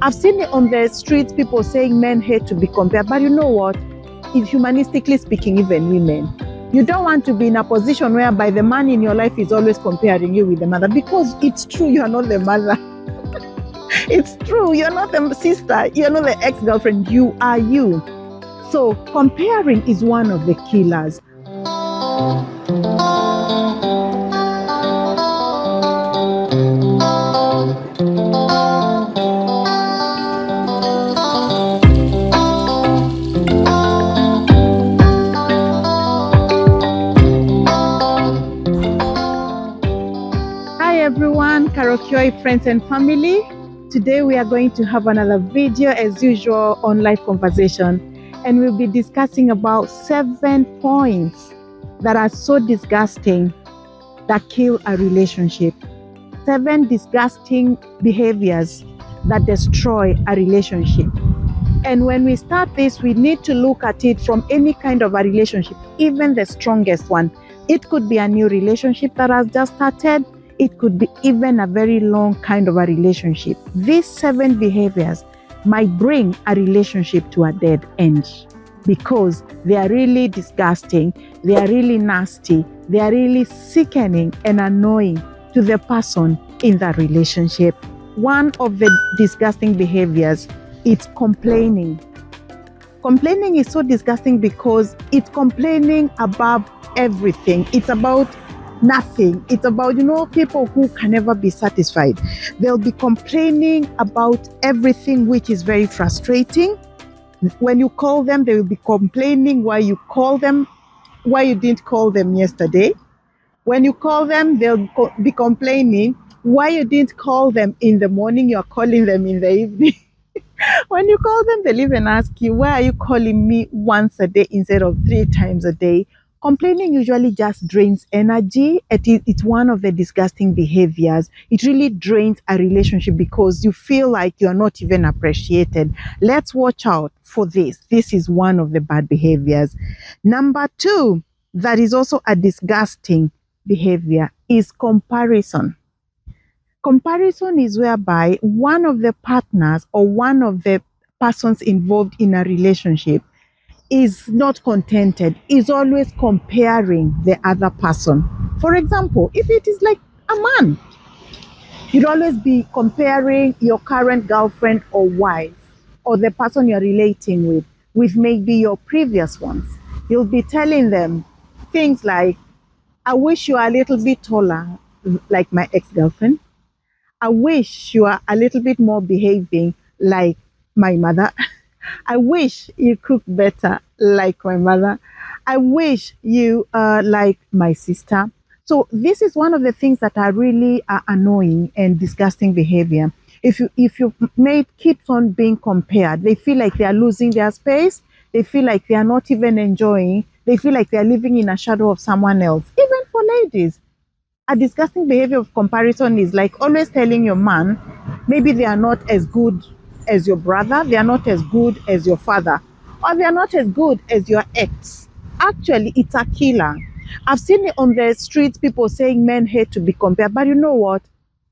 I've seen it on the streets, people saying men hate to be compared. But you know what? If humanistically speaking, even women, you don't want to be in a position whereby the man in your life is always comparing you with the mother, because it's true, you are not the mother. It's true, you're not the sister, you're not the ex-girlfriend, you are you. So comparing is one of the killers. Hi everyone, Karaoke friends and family. Today we are going to have another video as usual on live conversation, and we'll be discussing about 7 points that are so disgusting that kill a relationship. 7 disgusting behaviors that destroy a relationship. And when we start this, we need to look at it from any kind of a relationship, even the strongest one. It could be a new relationship that has just started. It could be even a very long kind of a relationship. These 7 behaviors might bring a relationship to a dead end because they are really disgusting, they are really nasty, they are really sickening and annoying to the person in that relationship. One of the disgusting behaviors is complaining. Complaining is so disgusting because it's complaining above everything. It's about nothing. It's about, people who can never be satisfied. They'll be complaining about everything, which is very frustrating. When you call them, they will be complaining why you call them, why you didn't call them yesterday. When you call them, they'll be complaining why you didn't call them in the morning, you're calling them in the evening. When you call them, they'll even ask you, why are you calling me once a day instead of 3 times a day? Complaining usually just drains energy. It's one of the disgusting behaviors. It really drains a relationship because you feel like you're not even appreciated. Let's watch out for this. This is one of the bad behaviors. Number 2, that is also a disgusting behavior, is comparison. Comparison is whereby one of the partners or one of the persons involved in a relationship is not contented, is always comparing the other person. For example, if it is like a man, you'd always be comparing your current girlfriend or wife or the person you're relating with maybe your previous ones. You'll be telling them things like, I wish you were a little bit taller like my ex-girlfriend. I wish you are a little bit more behaving like my mother. I wish you cook better like my mother. I wish you like my sister. So this is one of the things that are really annoying and disgusting behavior. If your mate keeps on being compared, they feel like they are losing their space. They feel like they are not even enjoying. They feel like they are living in a shadow of someone else. Even for ladies, a disgusting behavior of comparison is like always telling your man, maybe they are not as good as your brother, they are not as good as your father, or they are not as good as your ex. Actually, it's a killer. I've seen it on the streets, people saying men hate to be compared. But you know what?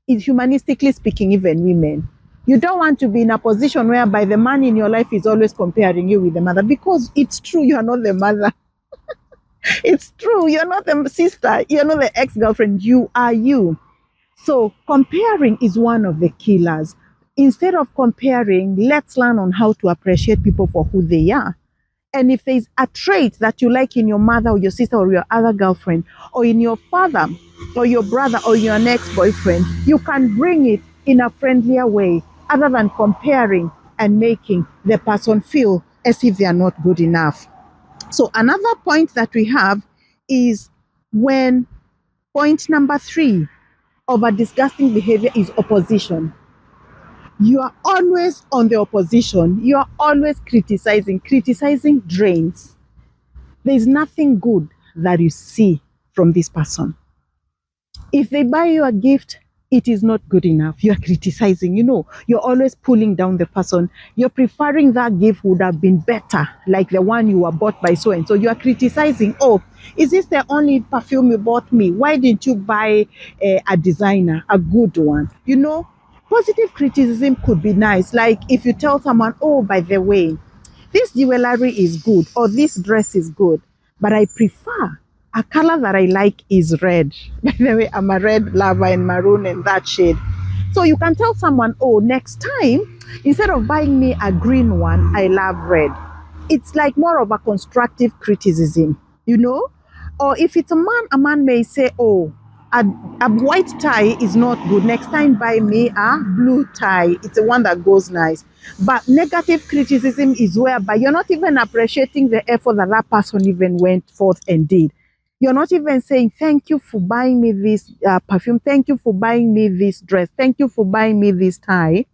It's humanistically speaking, even women, you don't want to be in a position whereby the man in your life is always comparing you with the mother, because it's true, you are not the mother. It's true, you're not the sister, you're not the ex-girlfriend, you are you. So comparing is one of the killers. Instead of comparing, let's learn on how to appreciate people for who they are. And if there's a trait that you like in your mother or your sister or your other girlfriend, or in your father or your brother or your next boyfriend, you can bring it in a friendlier way other than comparing and making the person feel as if they are not good enough. So another point that we have is when point number 3 of a disgusting behavior is opposition. You are always on the opposition. You are always criticizing. Criticizing drains. There is nothing good that you see from this person. If they buy you a gift, it is not good enough. You are criticizing, you're always pulling down the person. You're preferring that gift would have been better, like the one you were bought by so and so. You are criticizing, oh, is this the only perfume you bought me? Why didn't you buy a designer, a good one? positive criticism could be nice, like if you tell someone, oh, by the way, this jewelry is good or this dress is good, but I prefer a color that I like is red. By the way, I'm a red lover and maroon and that shade. So you can tell someone, oh, next time, instead of buying me a green one, I love red. It's like more of a constructive criticism, you know? Or if it's a man may say, oh, a white tie is not good. Next time, buy me a blue tie. It's the one that goes nice. But negative criticism is whereby you're not even appreciating the effort that that person even went forth and did. You're not even saying, thank you for buying me this perfume. Thank you for buying me this dress. Thank you for buying me this tie.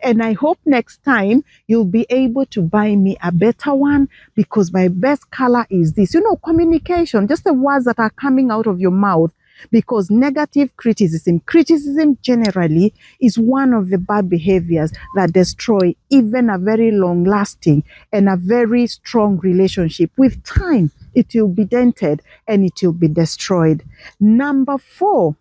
And I hope next time you'll be able to buy me a better one because my best color is this. You know, communication, just the words that are coming out of your mouth. Because negative criticism generally is one of the bad behaviors that destroy even a very long lasting and a very strong relationship. With time, it will be dented and it will be destroyed. Number 4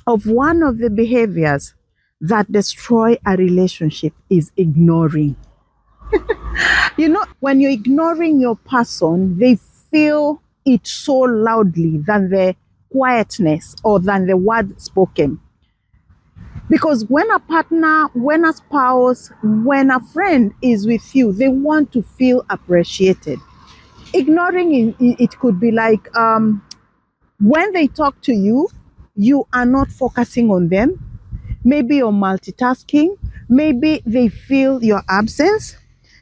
of one of the behaviors that destroy a relationship is ignoring. You know, when you're ignoring your person, they feel it so loudly than the quietness or than the word spoken. Because when a partner, when a spouse, when a friend is with you, they want to feel appreciated. Ignoring it could be like when they talk to you, you are not focusing on them. Maybe you're multitasking. Maybe they feel your absence.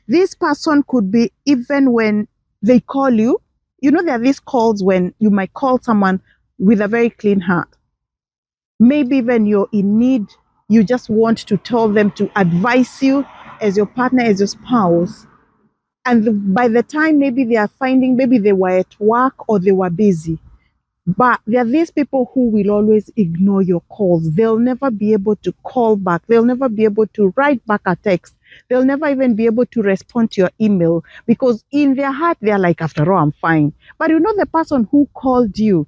This person could be even when they call you. You know, there are these calls when you might call someone with a very clean heart. Maybe when you're in need, you just want to tell them to advise you as your partner, as your spouse. And by the time maybe they are finding, maybe they were at work or they were busy. But there are these people who will always ignore your calls. They'll never be able to call back. They'll never be able to write back a text. They'll never even be able to respond to your email because in their heart, they're like, after all, I'm fine. But you know, the person who called you,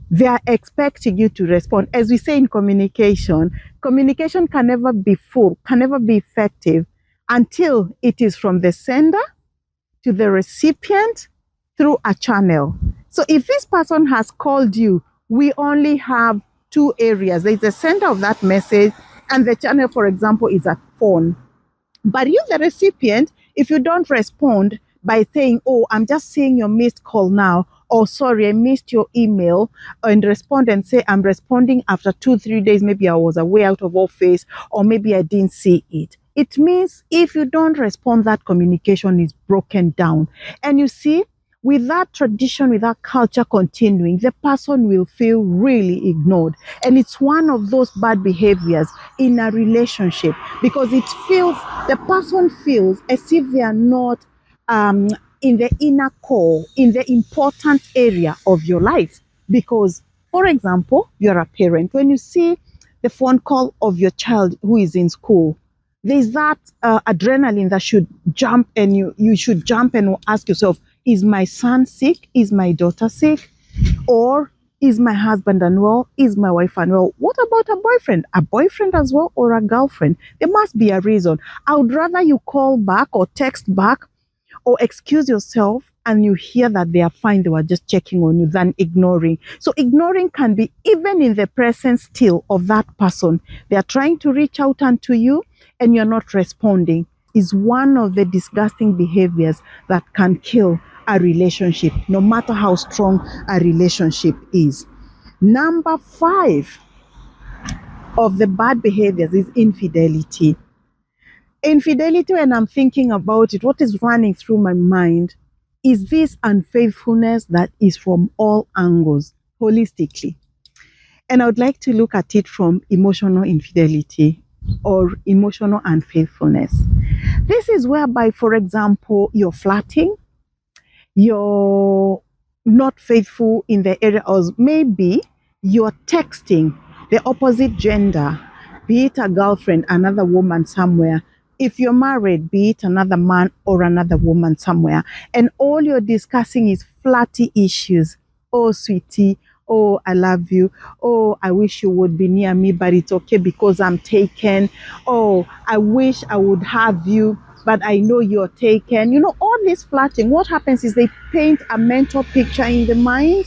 they are expecting you to respond. As we say in communication, communication can never be full, can never be effective until it is from the sender to the recipient through a channel. So if this person has called you, we only have 2 areas. There's the sender of that message and the channel, for example, is a phone. But you, the recipient, if you don't respond by saying, oh, I'm just seeing your missed call now, or sorry, I missed your email, and respond and say, I'm responding after 2-3 days, maybe I was away out of office, or maybe I didn't see it. It means if you don't respond, that communication is broken down. And you see, with that tradition, with that culture continuing, the person will feel really ignored. And it's one of those bad behaviors in a relationship because the person feels as if they are not in the inner core, in the important area of your life. Because, for example, you're a parent. When you see the phone call of your child who is in school, there's that adrenaline that should jump, and you should jump and ask yourself, is my son sick? Is my daughter sick? Or is my husband unwell? Is my wife unwell? What about a boyfriend? A boyfriend as well, or a girlfriend? There must be a reason. I would rather you call back or text back or excuse yourself and you hear that they are fine, they were just checking on you, than ignoring. So ignoring can be even in the presence still of that person. They are trying to reach out unto you and you're not responding. Is one of the disgusting behaviors that can kill a relationship, no matter how strong a relationship is. Number 5 of the bad behaviors is infidelity. Infidelity, when I'm thinking about it, what is running through my mind is this unfaithfulness that is from all angles, holistically. And I would like to look at it from emotional infidelity or emotional unfaithfulness. This is whereby, for example, you're flirting, you're not faithful in the area of maybe you're texting the opposite gender, be it a girlfriend, another woman somewhere. If you're married, be it another man or another woman somewhere, and all you're discussing is flirty issues. Oh, sweetie, Oh, I love you. Oh, I wish you would be near me, but it's okay because I'm taken. Oh, I wish I would have you, but I know you're taken. All this flirting, what happens is they paint a mental picture in the mind.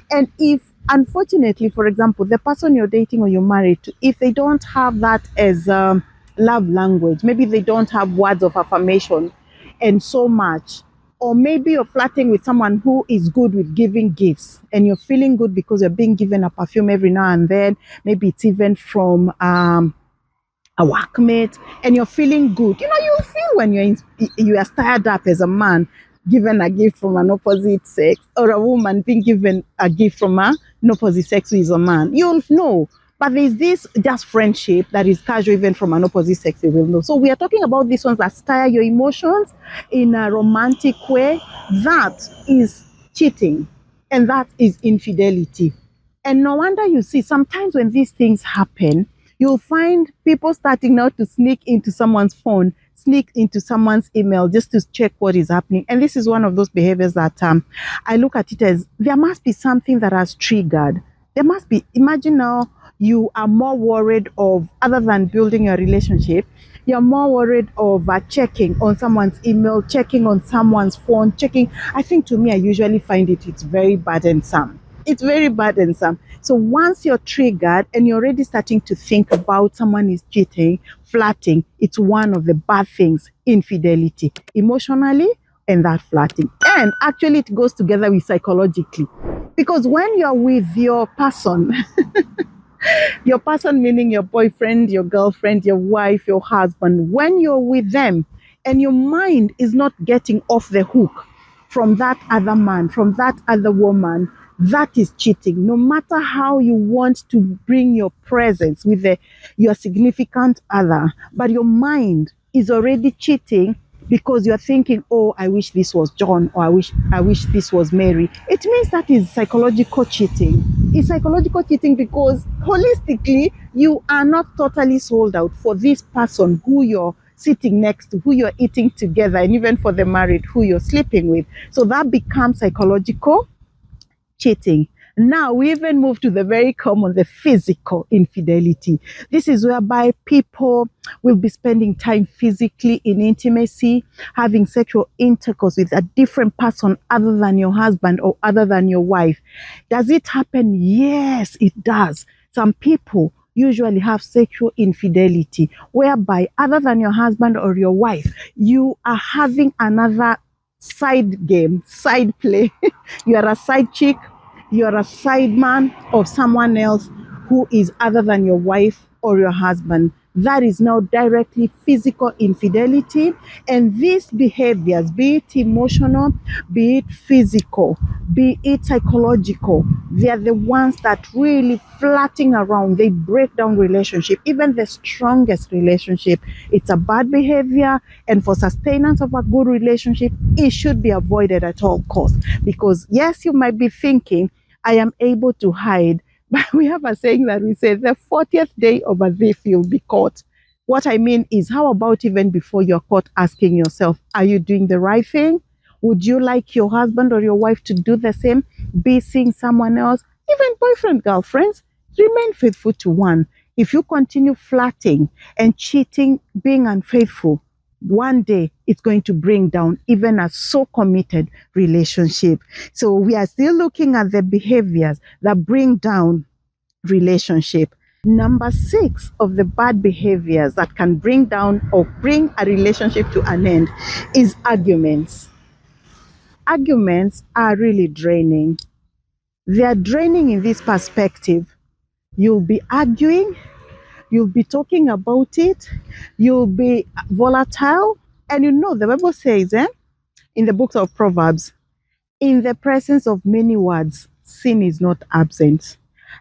And if, unfortunately, for example, the person you're dating or you're married to, if they don't have that as love language, maybe they don't have words of affirmation and so much, or maybe you're flirting with someone who is good with giving gifts and you're feeling good because you're being given a perfume every now and then, maybe it's even from a workmate, and you're feeling good. You feel when you are stirred up as a man, given a gift from an opposite sex, or a woman being given a gift from an opposite sex who is a man. You'll know. But there's this just friendship that is casual, even from an opposite sex, you will know. So we are talking about these ones that stir your emotions in a romantic way. That is cheating, and that is infidelity. And no wonder you see sometimes when these things happen, you'll find people starting now to sneak into someone's phone, sneak into someone's email just to check what is happening. And this is one of those behaviors that I look at it as there must be something that has triggered. There must be, imagine now you are more worried of, other than building your relationship, you're more worried of checking on someone's email, checking on someone's phone, checking. I think to me, I usually find it's very burdensome. It's very burdensome. So once you're triggered and you're already starting to think about someone is cheating, flirting, it's one of the bad things, infidelity, emotionally, and that flirting. And actually it goes together with psychologically. Because when you're with your person, your person meaning your boyfriend, your girlfriend, your wife, your husband, when you're with them and your mind is not getting off the hook from that other man, from that other woman, that is cheating. No matter how you want to bring your presence with your significant other, but your mind is already cheating because you're thinking, oh, I wish this was John, or I wish this was Mary. It means that is psychological cheating. It's psychological cheating because holistically you are not totally sold out for this person who you're sitting next to, who you're eating together, and even for the married who you're sleeping with. So that becomes psychological cheating. Now we even move to the very common, the physical infidelity. This is whereby people will be spending time physically in intimacy, having sexual intercourse with a different person other than your husband or other than your wife. Does it happen? Yes, it does. Some people usually have sexual infidelity, whereby other than your husband or your wife, you are having another side game, side play. You are a side chick, you are a side man of someone else who is other than your wife or your husband. That is now directly physical infidelity. And these behaviors, be it emotional, be it physical, be it psychological, they are the ones that really flirting around. They break down relationship, even the strongest relationship. It's a bad behavior, and for sustenance of a good relationship, it should be avoided at all costs. Because yes, you might be thinking, I am able to hide. But we have a saying that we say the 40th day of a thief you'll be caught. What I mean is, how about even before you're caught, asking yourself, are you doing the right thing? Would you like your husband or your wife to do the same? Be seeing someone else, even boyfriend, girlfriends, remain faithful to one. If you continue flirting and cheating, being unfaithful, one day it's going to bring down even a so committed relationship. So we are still looking at the behaviors that bring down relationship. Number 6 of the bad behaviors that can bring down or bring a relationship to an end is arguments. Arguments are really draining. They are draining in this perspective. You'll be arguing, you'll be talking about it, you'll be volatile. And the Bible says, in the books of Proverbs, in the presence of many words, sin is not absent.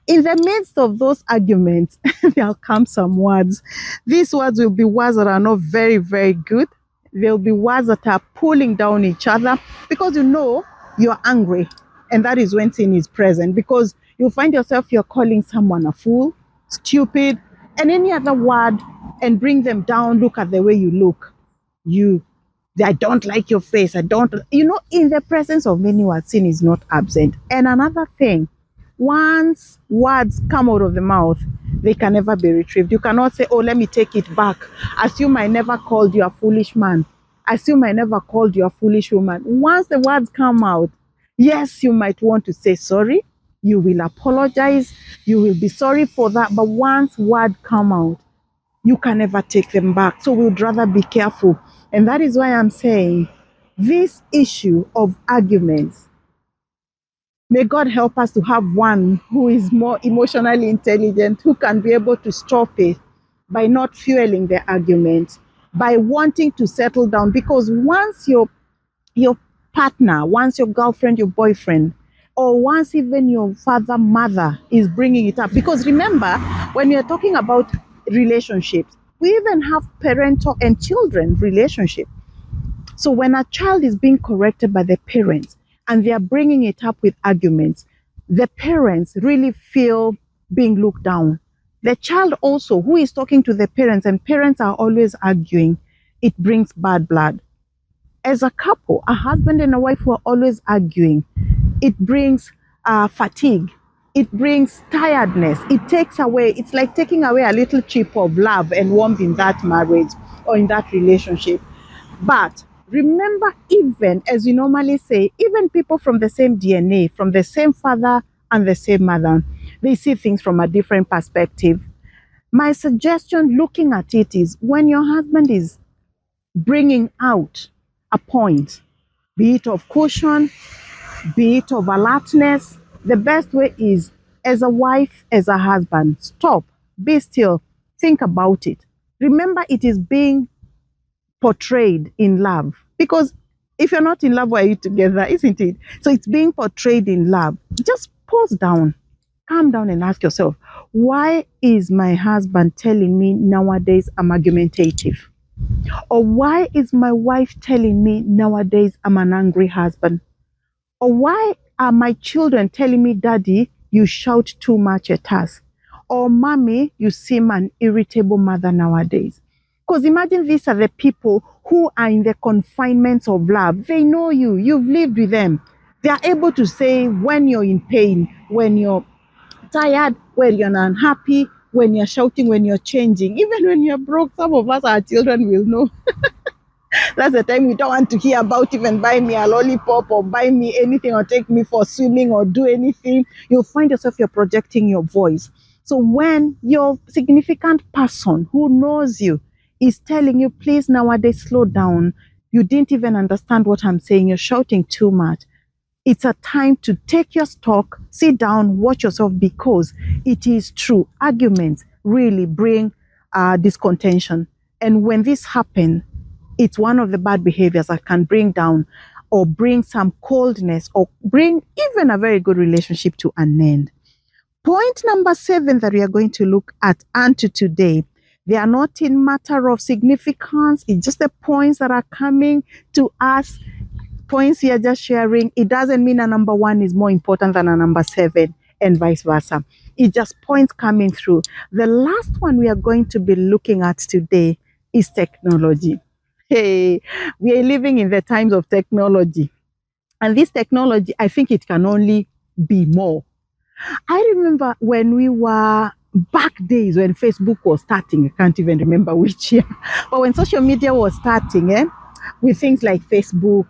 In the midst of those arguments, there'll come some words. These words will be words that are not very, very good. There'll be words that are pulling down each other because you're angry. And that is when sin is present, because you'll find yourself, you're calling someone a fool, stupid, and any other word, and bring them down. Look at the way you look. I don't like your face. I don't, in the presence of many words, sin is not absent. And another thing, Once words come out of the mouth, they can never be retrieved. You cannot say, oh, let me take it back. Assume I never called you a foolish man. Assume I never called you a foolish woman. Once the words come out, yes, you might want to say sorry. You will apologize. You will be sorry for that. But once words come out, you can never take them back. So we'd rather be careful. And that is why I'm saying this issue of arguments, may God help us to have one who is more emotionally intelligent, who can be able to stop it by not fueling the argument, by wanting to settle down. Because once your partner, once your girlfriend, your boyfriend, or once even your father, mother is bringing it up. Because remember, when you're talking about relationships, we even have parental and children relationship. So when a child is being corrected by the parents and they are bringing it up with arguments, the parents really feel being looked down. The child also, who is talking to the parents, and parents are always arguing, it brings bad blood. As a couple, a husband and a wife who are always arguing, it brings fatigue. It brings tiredness. It takes away, it's like taking away a little chip of love and warmth in that marriage or in that relationship. But remember, even as we normally say, even people from the same DNA, from the same father and the same mother, they see things from a different perspective. My suggestion looking at it is when your husband is bringing out a point, be it of caution, be it of alertness, the best way is as a wife, as a husband, stop, be still, think about it. Remember, it is being portrayed in love. Because if you're not in love, why are you together, isn't it? So it's being portrayed in love. Just pause down, calm down and ask yourself, why is my husband telling me nowadays I'm argumentative? Or why is my wife telling me nowadays I'm an angry husband? Or why are my children telling me, Daddy, you shout too much at us? Or Mommy, you seem an irritable mother nowadays? Because imagine these are the people who are in the confinements of love. They know you. You've lived with them. They are able to say when you're in pain, when you're tired, when you're unhappy, when you're shouting, when you're changing. Even when you're broke, some of us, our children will know. That's the time we don't want to hear about even buy me a lollipop or buy me anything or take me for swimming or do anything. You'll find yourself, you're projecting your voice. So when your significant person who knows you is telling you, please nowadays slow down, you didn't even understand what I'm saying, you're shouting too much. It's a time to take your stock, sit down, watch yourself, because it is true. Arguments really bring discontention. And when this happens, it's one of the bad behaviors that can bring down or bring some coldness or bring even a very good relationship to an end. Point number 7 that we are going to look at unto today, they are not in matter of significance. It's just the points that are coming to us. Points we are just sharing. It doesn't mean a number 1 is more important than a number 7 and vice versa. It's just points coming through. The last one we are going to be looking at today is technology. Hey, we are living in the times of technology. And this technology, I think it can only be more. I remember when we were back days when Facebook was starting, I can't even remember which year, but when social media was starting, with things like Facebook,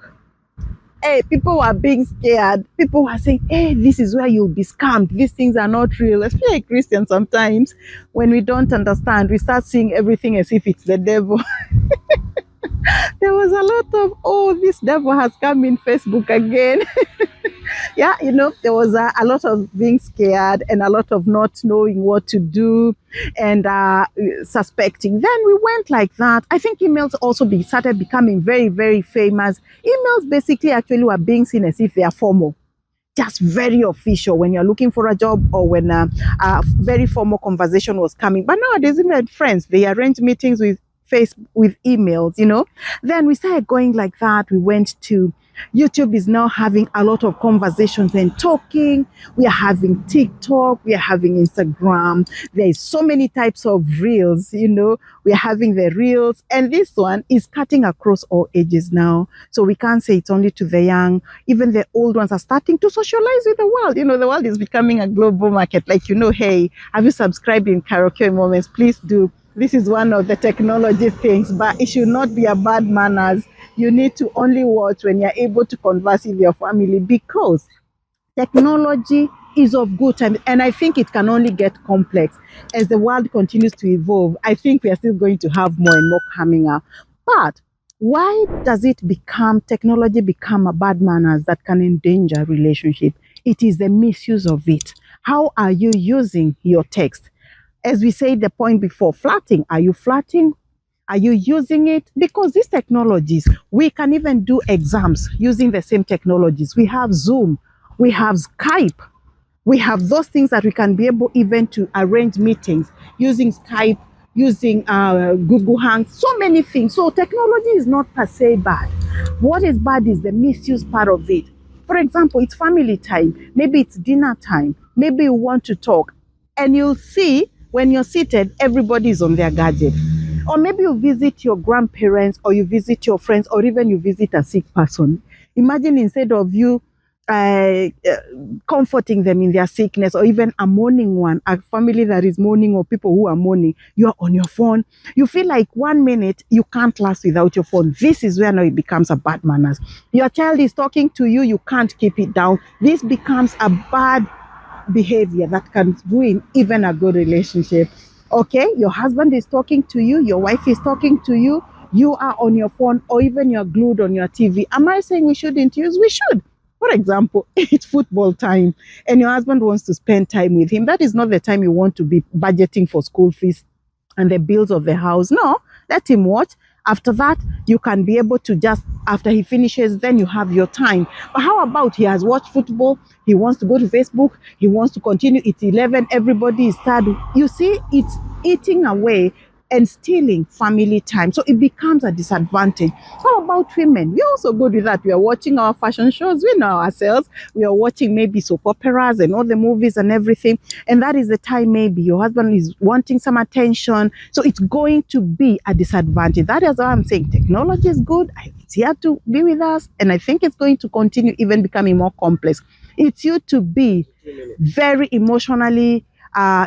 people were being scared. People were saying, this is where you'll be scammed. These things are not real. Especially like Christians, sometimes when we don't understand, we start seeing everything as if it's the devil. There was a lot of, this devil has come in Facebook again. Yeah, there was a lot of being scared and a lot of not knowing what to do and suspecting. Then we went like that. I think emails also started becoming very, very famous. Emails basically actually were being seen as if they are formal, just very official when you're looking for a job or when a very formal conversation was coming. But nowadays, even friends, they arrange meetings with emails, Then we started going like that. We went to YouTube is now having a lot of conversations and talking. We are having TikTok, we are having Instagram. There is so many types of reels, we are having the reels, and this one is cutting across all ages now. So we can't say it's only to the young. Even the old ones are starting to socialize with the world. The world is becoming a global market. Like, hey, have you subscribed in Karaoke Moments? Please do. This is one of the technology things, but it should not be a bad manners. You need to only watch when you're able to converse with your family, because technology is of good time, and I think it can only get complex as the world continues to evolve. I think we are still going to have more and more coming up. But why does technology become a bad manners that can endanger relationship? It is the misuse of it. How are you using your text? As we said the point before, flirting. Are you flirting? Are you using it? Because these technologies, we can even do exams using the same technologies. We have Zoom, we have Skype, we have those things that we can be able even to arrange meetings using Skype, using Google Hangs, so many things. So technology is not per se bad. What is bad is the misuse part of it. For example, it's family time, maybe it's dinner time, maybe you want to talk, and you'll see when you're seated, everybody is on their gadget. Or maybe you visit your grandparents, or you visit your friends, or even you visit a sick person. Imagine, instead of you comforting them in their sickness, or even a mourning one, a family that is mourning, or people who are mourning, you are on your phone. You feel like 1 minute you can't last without your phone. This is where now it becomes a bad manners. Your child is talking to you, you can't keep it down. This becomes a bad behavior that can ruin even a good relationship. Okay, your husband is talking to you, your wife is talking to you, you are on your phone, or even you're glued on your TV. Am I saying we shouldn't use? We should. For example, it's football time and your husband wants to spend time with him. That is not the time you want to be budgeting for school fees and the bills of the house. No, let him watch. After that, you can be able to just, after he finishes, then you have your time. But how about he has watched football, he wants to go to Facebook, he wants to continue, it's 11, everybody is tired. You see, it's eating away and stealing family time. So it becomes a disadvantage. How about women? We're also good with that. We are watching our fashion shows. We know ourselves. We are watching maybe soap operas and all the movies and everything. And that is the time maybe your husband is wanting some attention. So it's going to be a disadvantage. That is why I'm saying technology is good. It's here to be with us. And I think it's going to continue even becoming more complex. It's you to be very emotionally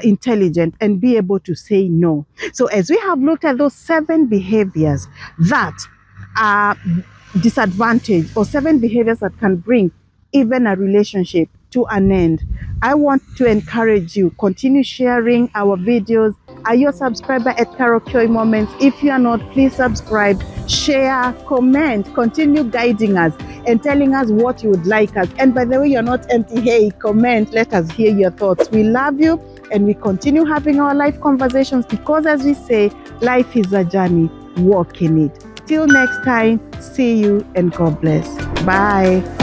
intelligent and be able to say no. So as we have looked at those 7 behaviors that are disadvantage, or 7 behaviors that can bring even a relationship to an end, I want to encourage you, continue sharing our videos. Are you a subscriber at Karaoke Moments? If you are not, please subscribe, share, comment, continue guiding us and telling us what you would like us. And by the way, you're not empty. Hey, comment, let us hear your thoughts. We love you, and we continue having our life conversations, because as we say, life is a journey, walk in it. Till next time, see you and God bless. Bye.